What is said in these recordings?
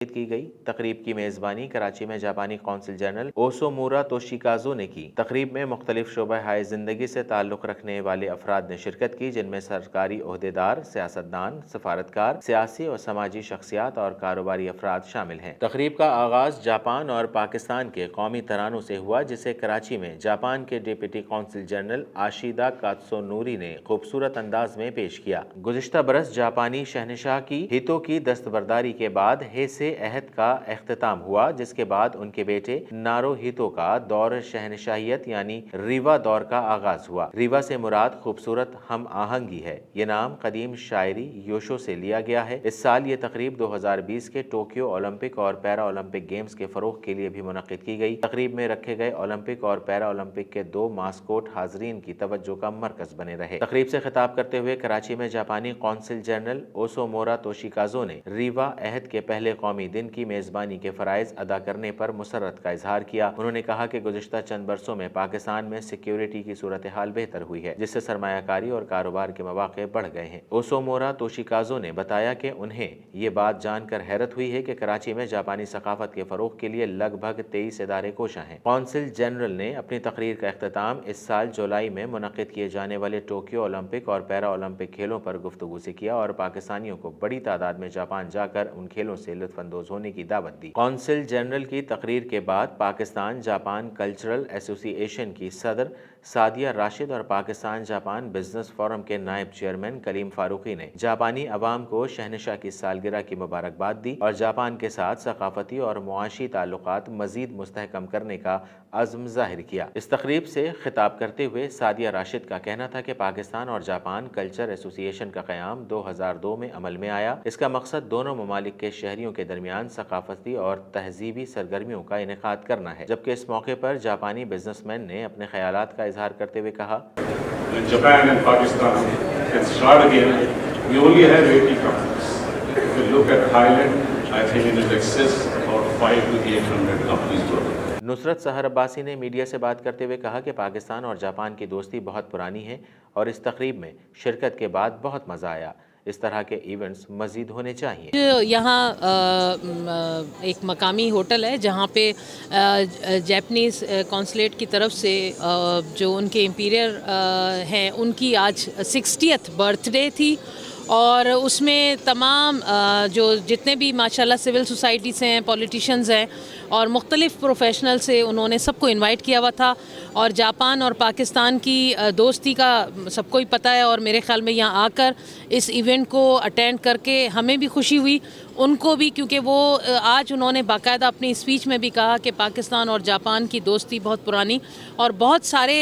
की गई। तकरीब की मेज़बानी कराची में जापानी कौंसिल जनरल ओसोमूरा तोशिकाज़ो ने की। तकरीब में मुख्तलिफ शोबा हाय ज़िंदगी से ताल्लुक़ रखने वाले अफराद ने शिरकत की, जिनमें सरकारी ओहदेदार, सियासतदान, सफारतकार, सियासी और समाजी शख्सियात और कारोबारी अफराद शामिल हैं। तकरीब का आगाज़ जापान और पाकिस्तान के कौमी तरानों से हुआ, जिसे कराची में जापान के डिप्टी कौंसिल जनरल आशिदा कात्सुनोरी ने खूबसूरत अंदाज में पेश किया। गुज़िश्ता बरस जापानी शहनशाह की हितो की दस्तबरदारी के बाद हेसे अहद का इख्तिताम हुआ, जिसके बाद उनके बेटे नारो हितो का दौर शहनशाहियत यानी रीवा दौर का आगाज हुआ। रीवा से मुराद खूबसूरत हम आहंगी है। ये नाम कदीम शायरी योशो से लिया गया है। इस साल ये तकरीब 2020 के टोक्यो ओलंपिक और पैरा ओलंपिक गेम्स के फरोग के लिए भी मुनक्किद की गई। तकरीब में रखे गए ओलंपिक और पैरा ओलंपिक के 2 मास्कोट हाजरीन की तवज्जो का मरकज बने रहे। तकरीब से खिताब करते हुए कराची में जापानी कौंसिल जनरल ओसोमोरा तोशिकाज़ो ने रीवा अहद के पहले कौमी दिन की मेज़बानी के फ़राइज़ अदा करने पर मुसर्रत का इजहार किया। उन्होंने कहा कि गुज़िश्ता चंद बरसों में पाकिस्तान में सिक्योरिटी की सूरत हाल बेहतर हुई है, जिससे सरमायाकारी और कारोबार के मौके बढ़ गए हैं। ओसोमोरा तोशिकाज़ो ने बताया कि उन्हें ये बात जानकर हैरत हुई है कि कराची में जापानी सकाफत के फ़रोग के लिए लगभग 23 इदारे कोशा हैं। कौंसिल जनरल ने अपनी तकरीर का इख्तिताम इस साल जुलाई में मुनक्किद किए जाने वाले टोक्यो ओलंपिक और पैरा ओलंपिक खेलों पर गुफ्तगू से किया और पाकिस्तानियों को बड़ी तादाद में जापान जाकर उन खेलों से लुत्फानंदोज होने की दावत दी। कौंसिल जनरल की तकरीर के बाद पाकिस्तान जापान कल्चरल एसोसिएशन की सदर सादिया राशिद और पाकिस्तान जापान बिजनेस फोरम के नायब चेयरमैन कलीम फारूकी ने जापानी अवाम को शहनशाह की सालगिरह की मुबारकबाद दी और जापान के साथ सकाफती और मुआशी ताल्लुकात मजीद मुस्तहकम करने का अज़्म जाहिर किया। इस तकरीब से खिताब करते हुए सादिया राशिद का कहना था कि पाकिस्तान और जापान कल्चर एसोसिएशन का क़याम 2002 में अमल में आया। इसका मकसद दोनों ममालिक के शहरियों के दरमियान सकाफती और तहजीबी सरगर्मियों का इनेकाद करना है। जबकि इस मौके पर जापानी बिजनेसमैन ने अपने ख्यालात का इजहार करते हुए कहा, Japan and Pakistan can start again. We only have 80 companies. If you look at Thailand, I think it is excess about 500 to 800 companies globally. Nusrat सहर अब्बासी ने मीडिया से बात करते हुए कहा कि पाकिस्तान और जापान की दोस्ती बहुत पुरानी है और इस तकरीब में शिरकत के बाद बहुत मज़ा आया। इस तरह के इवेंट्स मज़ीद होने चाहिए। यहाँ एक मकामी होटल है जहाँ पे जापानीज़ कौंसलेट की तरफ से जो उनके इम्पीरियर हैं उनकी आज 60th बर्थडे थी और उसमें तमाम जो जितने भी माशाल्लाह सिविल सोसाइटी से हैं, पॉलिटिशियंस हैं और मुख्तलिफ़ प्रोफेशनल से उन्होंने सबको इनवाइट किया हुआ था। और जापान और पाकिस्तान की दोस्ती का सबको ही पता है और मेरे ख़्याल में यहाँ आकर इस इवेंट को अटेंड करके हमें भी खुशी हुई, उनको भी, क्योंकि वो आज उन्होंने बाकायदा अपनी स्पीच में भी कहा कि पाकिस्तान और जापान की दोस्ती बहुत पुरानी और बहुत सारे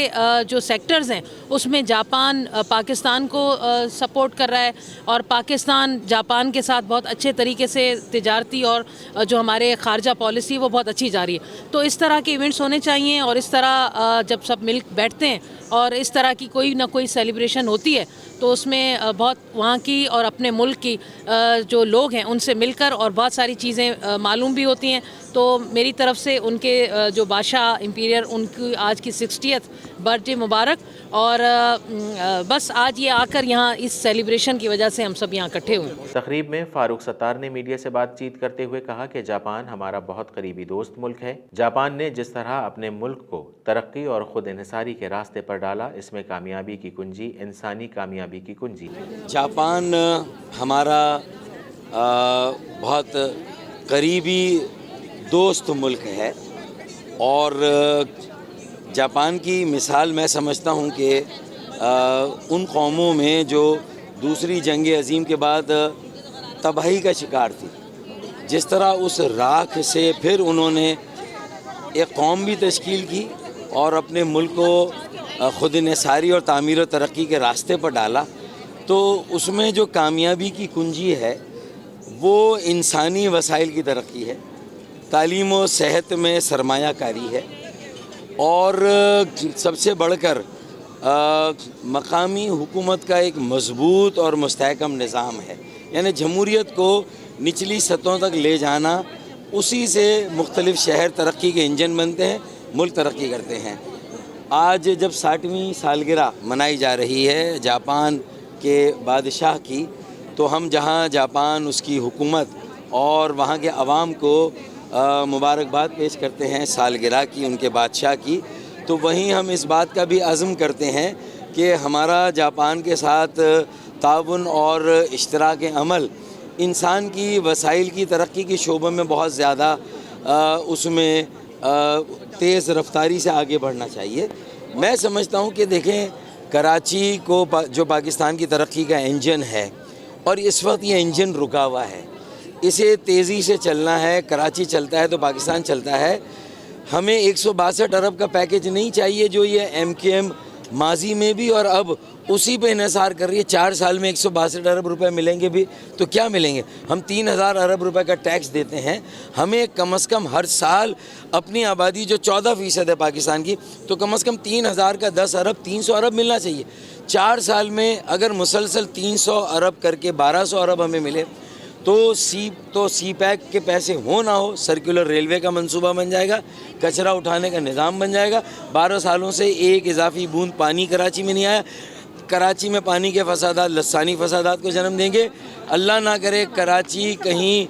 जो सेक्टर्स हैं उसमें जापान पाकिस्तान को सपोर्ट कर रहा है और पाकिस्तान जापान के साथ बहुत अच्छे तरीके से तिजारती और जो हमारे खारजा पॉलिसी वो बहुत अच्छी जा रही है। तो इस तरह के इवेंट्स होने चाहिए और इस तरह जब सब मिल बैठते हैं और इस तरह की कोई ना कोई सेलिब्रेशन होती है तो उसमें बहुत वहाँ की और अपने मुल्क की जो लोग हैं उनसे मिलकर और बहुत सारी चीज़ें मालूम भी होती हैं। तो मेरी तरफ से उनके जो बादशाह इम्पीरियर उनकी आज की 60th बर्थडे मुबारक और बस आज ये आकर यहाँ इस सेलिब्रेशन की वजह से हम सब यहाँ इकट्ठे हुए। तकरीब में फारूक सत्तार ने मीडिया से बातचीत करते हुए कहा कि जापान हमारा बहुत करीबी दोस्त मुल्क है। जापान ने जिस तरह अपने मुल्क को तरक्की और खुद इन्हिसारी के रास्ते पर डाला, इसमें कामयाबी की कुंजी इंसानी कामयाबी की कुंजी है। जापान हमारा बहुत करीबी दोस्त मुल्क है और जापान की मिसाल मैं समझता हूँ कि उन कौमों में जो दूसरी जंग अज़ीम के बाद तबाही का शिकार थी, जिस तरह उस राख से फिर उन्होंने एक कौम भी तश्कील की और अपने मुल्क को खुद इन्हिसारी और तामीर और तरक्की के रास्ते पर डाला, तो उसमें जो कामयाबी की कुंजी है वो इंसानी वसाइल की तरक्की है, तालीम और सेहत में सरमायाकारी है और सबसे बढ़कर मकामी हुकूमत का एक मजबूत और मुस्तहकम निज़ाम है। यानी जमहूरियत को निचली सतहों तक ले जाना, उसी से मुख्तलिफ शहर तरक्की के इंजन बनते हैं, मुल्क तरक्की करते हैं। आज जब 60वीं सालगिरह मनाई जा रही है जापान के बादशाह की, तो हम जहां जापान उसकी हुकूमत اور وہاں کے عوام کو مبارکباد پیش کرتے ہیں سالگرہ کی، ان کے بادشاہ کی، تو وہیں ہم اس بات کا بھی عزم کرتے ہیں کہ ہمارا جاپان کے ساتھ تعاون اور اشتراک عمل انسان کی وسائل کی ترقی کی شعبوں میں بہت زیادہ اس میں تیز رفتاری سے آگے بڑھنا چاہیے۔ میں سمجھتا ہوں کہ دیکھیں کراچی کو جو پاکستان کی ترقی کا انجن ہے اور اس وقت یہ انجن رکا ہوا ہے، اسے تیزی سے چلنا ہے۔ کراچی چلتا ہے تو پاکستان چلتا ہے۔ ہمیں 162 ارب کا پیکج نہیں چاہیے جو یہ ایم کیو ایم ماضی میں بھی اور اب اسی پہ انحصار کر رہی ہے۔ 4 سال میں 162 ارب روپے ملیں گے بھی تو کیا ملیں گے؟ ہم 3000 ارب روپے کا ٹیکس دیتے ہیں۔ ہمیں کم از کم ہر سال اپنی آبادی جو 14% ہے پاکستان کی، تو کم از کم 3000 کا 10 ارب 300 ارب ملنا چاہیے۔ 4 سال میں اگر مسلسل 300 ارب کر کے 1200 ارب ہمیں ملے تو سی پیک کے پیسے ہو نہ ہو، سرکولر ریلوے کا منصوبہ بن جائے گا، کچرا اٹھانے کا نظام بن جائے گا۔ 12 سالوں سے ایک اضافی بوند پانی کراچی میں نہیں آیا۔ کراچی میں پانی کے فسادات لسانی فسادات کو جنم دیں گے۔ اللہ نہ کرے کراچی کہیں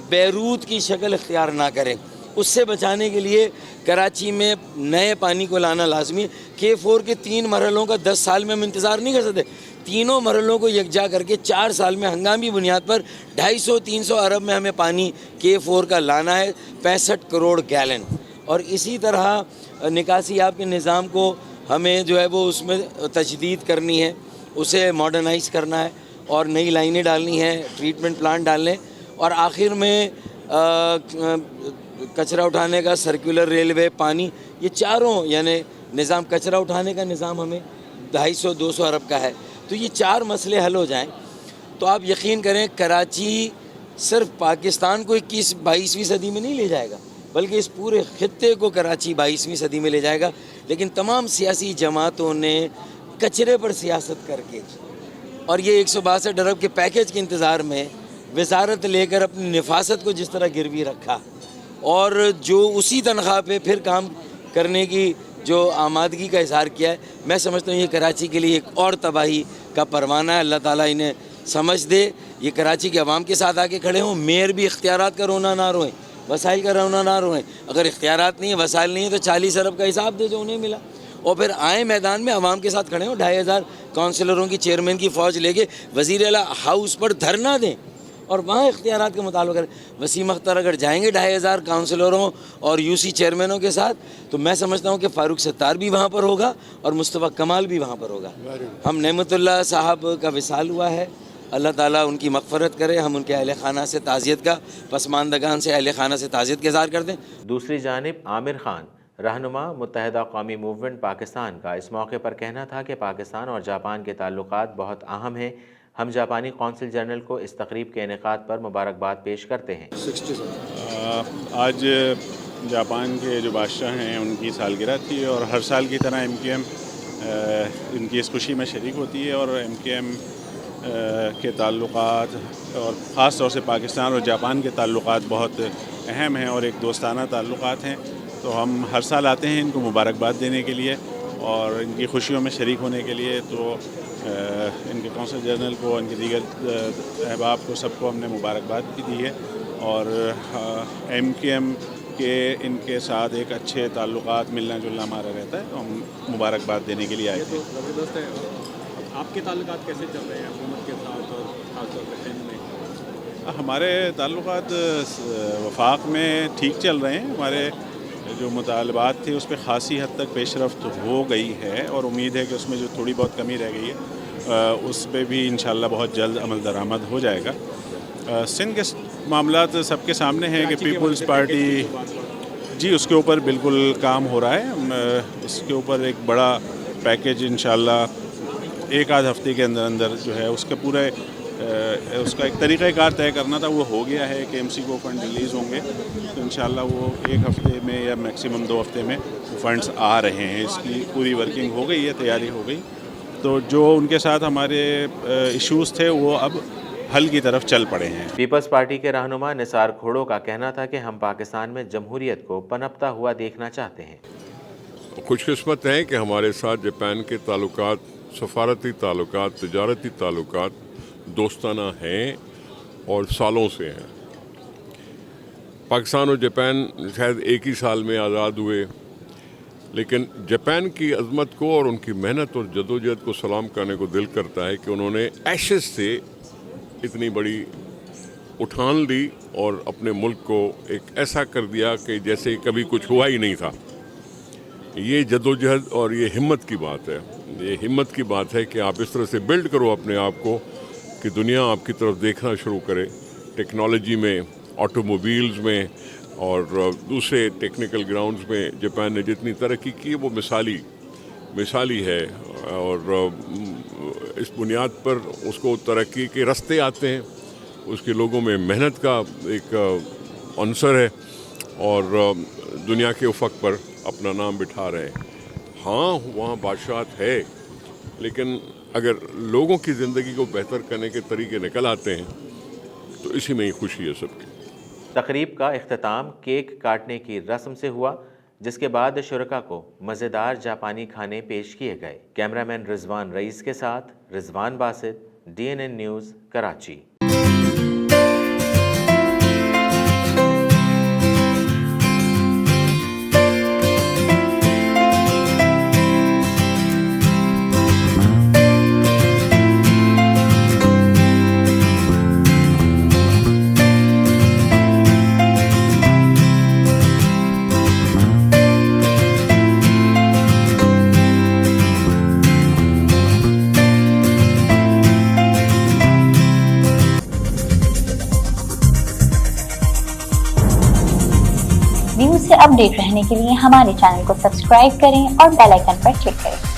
بیروت کی شکل اختیار نہ کرے۔ اس سے بچانے کے لیے کراچی میں نئے پانی کو لانا لازمی ہے۔ K4 کے 3 مرحلوں کا 10 سال میں ہم انتظار نہیں کر سکتے۔ تینوں مرحلوں کو یکجا کر کے 4 سال میں ہنگامی بنیاد پر 250-300 ارب میں ہمیں پانی K4 کا لانا ہے، 65 کروڑ گیلن۔ اور اسی طرح نکاسی آب کے نظام کو ہمیں جو ہے وہ اس میں تجدید کرنی ہے، اسے ماڈرنائز کرنا ہے اور نئی لائنیں ڈالنی ہیں، ٹریٹمنٹ پلانٹ ڈالنے، اور آخر میں کچرا اٹھانے کا سرکولر ریلوے، پانی، یہ چاروں یعنی نظام کچرا اٹھانے کا نظام ہمیں 250-200 ارب کا ہے۔ تو یہ 4 مسئلے حل ہو جائیں تو آپ یقین کریں کراچی صرف پاکستان کو 21-22ویں صدی میں نہیں لے جائے گا، بلکہ اس پورے خطے کو کراچی 22ویں صدی میں لے جائے گا۔ لیکن تمام سیاسی جماعتوں نے کچرے پر سیاست کر کے اور یہ 162 ارب کے پیکج کے انتظار میں وزارت لے کر اپنی نفاست کو جس طرح گروی رکھا اور جو اسی تنخواہ پہ پھر کام کرنے کی جو آمادگی کا اظہار کیا ہے، میں سمجھتا ہوں یہ کراچی کے لیے ایک اور تباہی کا پروانہ ہے۔ اللہ تعالیٰ انہیں سمجھ دے، یہ کراچی کے عوام کے ساتھ آگے کھڑے ہوں۔ میئر بھی اختیارات کا رونا نہ روئیں، وسائل کا رونا نہ روئیں۔ اگر اختیارات نہیں ہیں، وسائل نہیں ہیں، تو 40 ارب کا حساب دے جو انہیں ملا، اور پھر آئیں میدان میں عوام کے ساتھ کھڑے ہوں۔ 2500 کونسلروں کی چیئرمین کی فوج لے کے وزیر اعلیٰ ہاؤس پر دھرنا دیں اور وہاں اختیارات کے مطالبہ کریں۔ وسیم اختر اگر جائیں گے 2500 کونسلروں اور یو سی چیئرمینوں کے ساتھ، تو میں سمجھتا ہوں کہ فاروق ستار بھی وہاں پر ہوگا اور مصطفیٰ کمال بھی وہاں پر ہوگا۔ ہم نعمت اللہ صاحب کا وصال ہوا ہے، اللہ تعالیٰ ان کی مغفرت کرے۔ ہم ان کے اہل خانہ سے تعزیت کا، پسماندگان سے اہل خانہ سے تعزیت کا اظہار کرتے ہیں۔ دوسری جانب عامر خان رہنما متحدہ قومی موومنٹ پاکستان کا اس موقع پر کہنا تھا کہ پاکستان اور جاپان کے تعلقات بہت اہم ہیں۔ ہم جاپانی قونصل جنرل کو اس تقریب کے انعقاد پر مبارکباد پیش کرتے ہیں۔ آج جاپان کے جو بادشاہ ہیں ان کی سالگرہ تھی، اور ہر سال کی طرح ایم کیو ایم ان کی اس خوشی میں شریک ہوتی ہے، اور ایم کیو ایم کے تعلقات اور خاص طور سے پاکستان اور جاپان کے تعلقات بہت اہم ہیں اور ایک دوستانہ تعلقات ہیں۔ تو ہم ہر سال آتے ہیں ان کو مبارکباد دینے کے لیے اور ان کی خوشیوں میں شریک ہونے کے لیے۔ تو ان کے قونصل جنرل کو، ان کے دیگر احباب کو، سب کو ہم نے مبارکباد بھی دی ہے، اور ایم کیو ایم کے ان کے ساتھ ایک اچھے تعلقات، ملنا جلنا ہمارا رہتا ہے، تو ہم مبارکباد دینے کے لیے آئے تھے۔ زبردست ہے۔ آپ کے تعلقات کیسے چل رہے ہیں حکومت کے ساتھ اور خاص طور پہ سندھ میں؟ ہمارے تعلقات وفاق میں ٹھیک چل رہے ہیں۔ ہمارے جو مطالبات تھے اس پہ خاصی حد تک پیش رفت ہو گئی ہے، اور امید ہے کہ اس میں جو تھوڑی بہت کمی رہ گئی ہے اس پہ بھی انشاءاللہ بہت جلد عمل درآمد ہو جائے گا۔ سندھ کے معاملات سب کے سامنے ہیں کہ پیپلز پارٹی جی اس کے اوپر بالکل کام ہو رہا ہے۔ اس کے اوپر ایک بڑا پیکج انشاءاللہ 1-8 ہفتے کے اندر جو ہے اس کے پورے اس کا ایک طریقہ کار طے کرنا تھا، وہ ہو گیا ہے کہ ایم سی کو فنڈ ریلیز ہوں گے، تو انشاءاللہ وہ 1 ہفتے میں یا میکسیمم 2 ہفتے میں وہ فنڈز آ رہے ہیں۔ اس کی پوری ورکنگ ہو گئی ہے، تیاری ہو گئی۔ تو جو ان کے ساتھ ہمارے ایشوز تھے وہ اب حل کی طرف چل پڑے ہیں۔ پیپلز پارٹی کے رہنما نثار کھوڑو کا کہنا تھا کہ ہم پاکستان میں جمہوریت کو پنپتا ہوا دیکھنا چاہتے ہیں۔ خوش قسمت ہیں کہ ہمارے ساتھ جاپان کے تعلقات، سفارتی تعلقات، تجارتی تعلقات دوستانہ ہیں اور سالوں سے ہیں۔ पाकिस्तान और जापान शायद एक ही साल में आज़ाद हुए, लेकिन जापान की अज़मत को और उनकी मेहनत और जदोजहद को सलाम करने को दिल करता है कि उन्होंने एशेस से इतनी बड़ी उठान ली और अपने मुल्क को एक ऐसा कर दिया कि जैसे कभी कुछ हुआ ही नहीं था। ये जदोजहद और ये हिम्मत की बात है। ये हिम्मत की बात है कि आप इस तरह से बिल्ड करो अपने आप को कि दुनिया आपकी तरफ देखना शुरू करे। टेक्नोलॉजी में, ऑटोमोबाइल्स में और दूसरे टेक्निकल ग्राउंड्स में जापान ने जितनी तरक्की की वो मिसाली है, और इस बुनियाद पर उसको तरक्की के रास्ते आते हैं, उसके लोगों में मेहनत का एक अंसर है और दुनिया के उफक पर अपना नाम बिठा रहे हैं। हाँ, वहाँ बादशाहत है, लेकिन अगर लोगों की ज़िंदगी को बेहतर करने के तरीके निकल आते हैं तो इसी में ही खुशी है सबकी। तकरीब का इख्तिताम केक काटने की रस्म से हुआ, जिसके बाद शुरका को मज़ेदार जापानी खाने पेश किए गए। कैमरामैन रिजवान रईस के साथ Rizwan Basit, DNN news, Karachi. News से अपडेट रहने के लिए हमारे चैनल को सब्सक्राइब करें और बेल आइकन पर क्लिक करें।